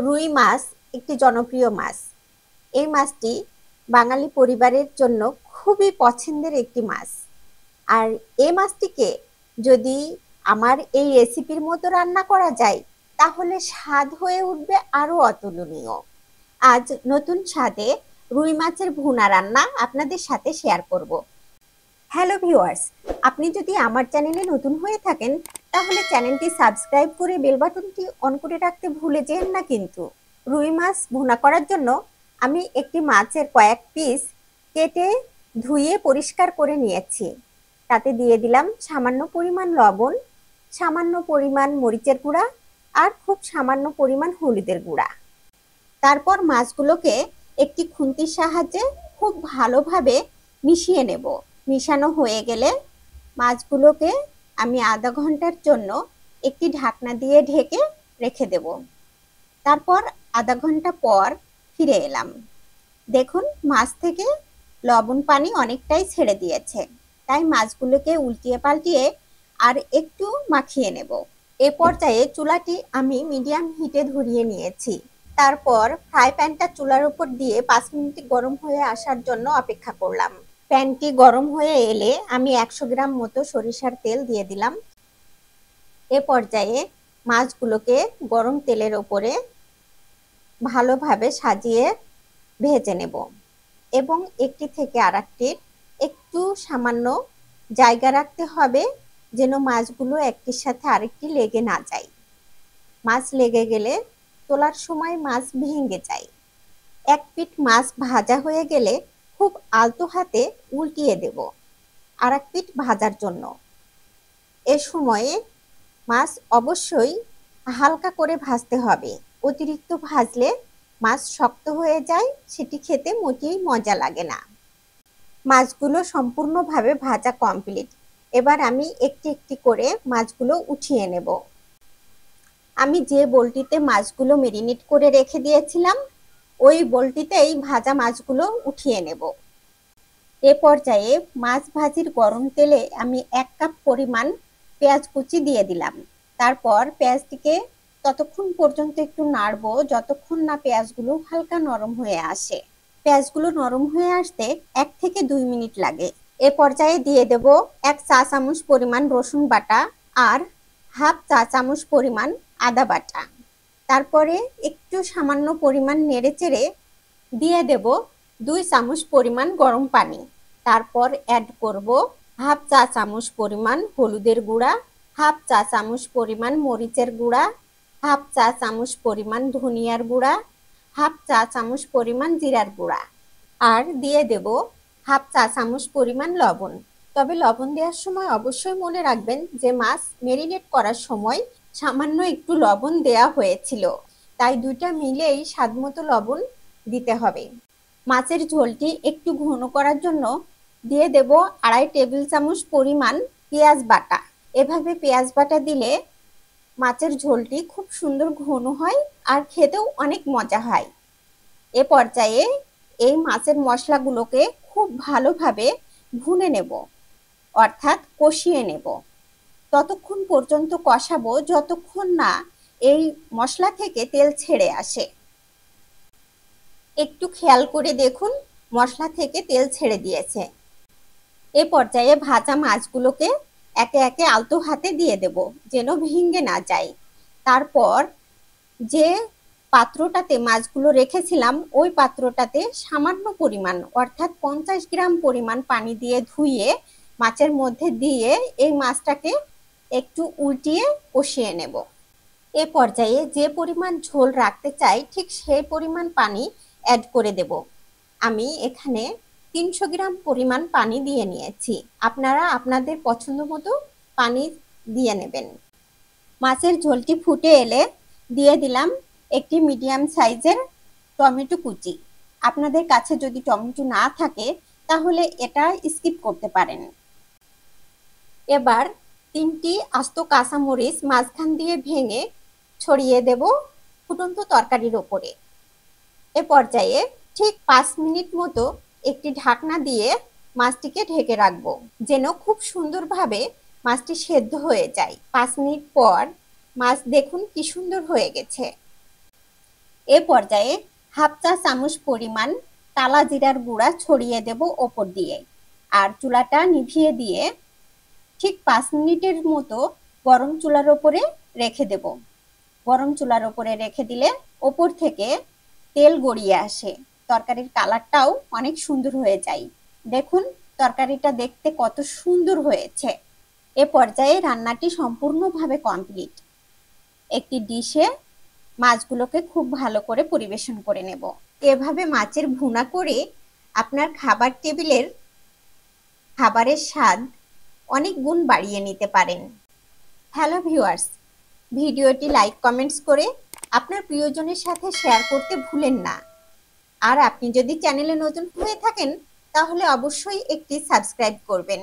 রুই মাছ একটি জনপ্রিয় মাছ। এই মাছটি বাঙালি পরিবারের জন্য খুবই পছন্দের একটি মাছ। আর এই মাছটিকে যদি আমার এই রেসিপির মতো রান্না করা যায় তাহলে স্বাদ হয়ে উঠবে আরো অতুলনীয়। আজ নতুন স্বাদে রুই মাছের ভুনা রান্না আপনাদের সাথে শেয়ার করব। হ্যালো ভিউয়ার্স, আপনি যদি আমার চ্যানেলে নতুন হয়ে থাকেন তাহলে চ্যানেলটি সাবস্ক্রাইব করে বেল বাটনটি অন করে রাখতে ভুলে যেন না কিন্তু। রুই মাছ ভুনা করার জন্য আমি একটি মাছের কয়েক পিস কেটে ধুয়ে পরিষ্কার করে নিয়েছি। তাতে দিয়ে দিলাম সামান্য পরিমাণ লবণ, সামান্য পরিমাণ মরিচের গুঁড়া আর খুব সামান্য পরিমাণ হলুদের গুঁড়া। তারপর মাছগুলোকে একটি খুন্তির সাহায্যে খুব ভালোভাবে মিশিয়ে নেব। মিশানো হয়ে গেলে মাছগুলোকে আমি আধা ঘন্টার জন্য একটি ঢাকনা দিয়ে ঢেকে রেখে দেব। তারপর আধা ঘন্টা পর ফিরে এলাম। দেখুন মাছ থেকে লবণ পানি অনেকটাই ছেড়ে দিয়েছে, তাই মাছগুলোকে উল্টিয়ে পাল্টিয়ে আর একটু মাখিয়ে নেব। এ পর্যায়ে চুলাটি আমি মিডিয়াম হিটে ধরিয়ে নিয়েছি। তারপর ফ্রাই প্যানটা চুলার উপর দিয়ে 5 মিনিট গরম হয়ে আসার জন্য অপেক্ষা করলাম। প্যানটি গরম হয়ে এলে আমি 100 গ্রাম মতো সরিষার তেল দিয়ে দিলাম। এ পর্যায়ে মাছগুলোকে গরম তেলের উপরে ভালোভাবে সাজিয়ে ভেজে নেব এবং একটি থেকে আরেকটির একটু সামান্য জায়গা রাখতে হবে যেন মাছগুলো একটির সাথে আরেকটি লেগে না যায়। মাছ লেগে গেলে তোলার সময় মাছ ভেঙে যায়। এক পিঠ মাছ ভাজা হয়ে গেলে খুব আলতো হাতে উল্টিয়ে দেব আর এক পিঠ ভাজার জন্য। এ সময়ে মাছ অবশ্যই হালকা করে ভাজতে হবে। অতিরিক্ত ভাজলে মাছ শক্ত হয়ে যায়, সেটি খেতে মোটেই মজা লাগে না। মাছগুলো সম্পূর্ণভাবে ভাজা কমপ্লিট। এবার আমি একটি একটি করে মাছগুলো উঠিয়ে নেব। আমি যে বলটিতে মাছগুলো মেরিনেট করে রেখে দিয়েছিলাম ওই বলটিতেই ভাজা মাছগুলো উঠিয়ে নেব। এ পর্যায়ে মাছ ভাজির গরম তেলে আমি 1 কাপ পরিমাণ পেঁয়াজ কুচি দিয়ে দিলাম। তারপর পেঁয়াজটিকে ততক্ষণ পর্যন্ত একটু নাড়বো যতক্ষণ না পেঁয়াজগুলো হালকা নরম হয়ে আসে। পেঁয়াজগুলো নরম হয়ে আসতে 1 থেকে 2 মিনিট লাগে। এ পর্যায়ে দিয়ে দেব 1 চা চামচ পরিমাণ রসুন বাটা আর হাফ চা চামচ পরিমাণ আদা বাটা। তারপরে একটু সামান্য পরিমাণ নেড়েচেড়ে দিয়ে দেব 2 চামচ পরিমাণ গরম পানি। তারপর অ্যাড করব হাফ চা চামচ পরিমাণ হলুদের গুঁড়া, হাফ চা চামচ পরিমাণ মরিচের গুঁড়া, হাফ চা চামচ পরিমাণ ধনিয়ার গুঁড়া, হাফ চা চামচ পরিমাণ জিরার গুঁড়া আর দিয়ে দেব হাফ চা চামচ পরিমাণ লবণ। তবে লবণ দেওয়ার সময় অবশ্যই মনে রাখবেন যে মাছ মেরিনেট করার সময় সামান্য একটু লবণ দেয়া হয়েছিল, তাই দুইটা মিলেই স্বাদমতো লবণ দিতে হবে। মাছের ঝোলটি একটু ঘন করার জন্য দিয়ে দেব 2.5 টেবিল চামচ পরিমাণ পেঁয়াজ বাটা। এভাবে পেঁয়াজ বাটা দিলে মাছের ঝোলটি খুব সুন্দর ঘন হয় আর খেতেও অনেক মজা হয়। এ পর্যায়ে এই মাছের মশলাগুলোকে খুব ভালোভাবে ভুনে নেব, অর্থাৎ কষিয়ে নেব। ততক্ষণ পর্যন্ত কষাবো যতক্ষণ না এই মশলা থেকে তেল ছেড়ে আসে। একটু খেয়াল করে দেখুন মশলা থেকে তেল ছেড়ে দিয়েছে। এ পর্যায়ে ভাজা মাছগুলোকে একে একে আলতো হাতে দিয়ে দেব যেন ভেঙে না যায়। তারপর যে পাত্রটাতে মাছগুলো রেখেছিলাম ওই পাত্রটাতে সামান্য পরিমাণ অর্থাৎ 50 গ্রাম পরিমাণ পানি দিয়ে ধুয়ে মাছের মধ্যে দিয়ে এই মাছটাকে একটু উল্টিয়ে কষিয়ে নেব। এ পর্যায়ে যে পরিমাণ ঝোল রাখতে চাই ঠিক সেই পরিমাণ পানি অ্যাড করে দেব। আমি এখানে 300 গ্রাম পরিমাণ পানি দিয়ে নিয়েছি। আপনারা আপনাদের পছন্দ মতো পানি দিয়ে নেবেন। মাছের ঝোলটি ফুটে এলে দিয়ে দিলাম একটি মিডিয়াম সাইজের টমেটো কুচি। আপনাদের কাছে যদি টমেটো না থাকে তাহলে এটা স্কিপ করতে পারেন। এবার 3টি আস্ত কাঁচামরিচ মাঝখান দিয়ে ভেঙে ছড়িয়ে দেব ফুটন্ত তরকারির ওপরে। এ পর্যায়ে ঠিক 5 মিনিট মতো একটি ঢাকনা দিয়ে মাছটিকে ঢেকে রাখবো যেন খুব সুন্দরভাবে মাছটি সেদ্ধ হয়ে যায়। 5 মিনিট পর মাছ দেখুন কি সুন্দর হয়ে গেছে। এ পর্যায়ে হাফ চা চামচ পরিমাণ কালা জিরার গুঁড়া ছড়িয়ে দেব ওপর দিয়ে, আর চুলাটা নিভিয়ে দিয়ে ঠিক 5 মিনিটের মতো গরম চুলার ওপরে রেখে দেব। গরম চুলার ওপরে রেখে দিলে ওপর থেকে তেল গড়িয়ে আসে, তরকারির কালারটাও অনেক সুন্দর হয়ে যায়। দেখুন তরকারিটা দেখতে কত সুন্দর হয়েছে। এ পর্যায়ে রান্নাটি সম্পূর্ণভাবে কমপ্লিট। একটি ডিশে মাছগুলোকে খুব ভালো করে পরিবেশন করে নেব। এভাবে মাছের ভুনা করে আপনার খাবার টেবিলের খাবারের স্বাদ অনেক গুণ বাড়িয়ে নিতে পারেন। হ্যালো ভিউয়ার্স, ভিডিওটি লাইক কমেন্টস করে আপনার প্রিয়জনের সাথে শেয়ার করতে ভুলেন না। আর আপনি যদি চ্যানেলে নতুন হয়ে থাকেন তাহলে অবশ্যই একটি সাবস্ক্রাইব করবেন।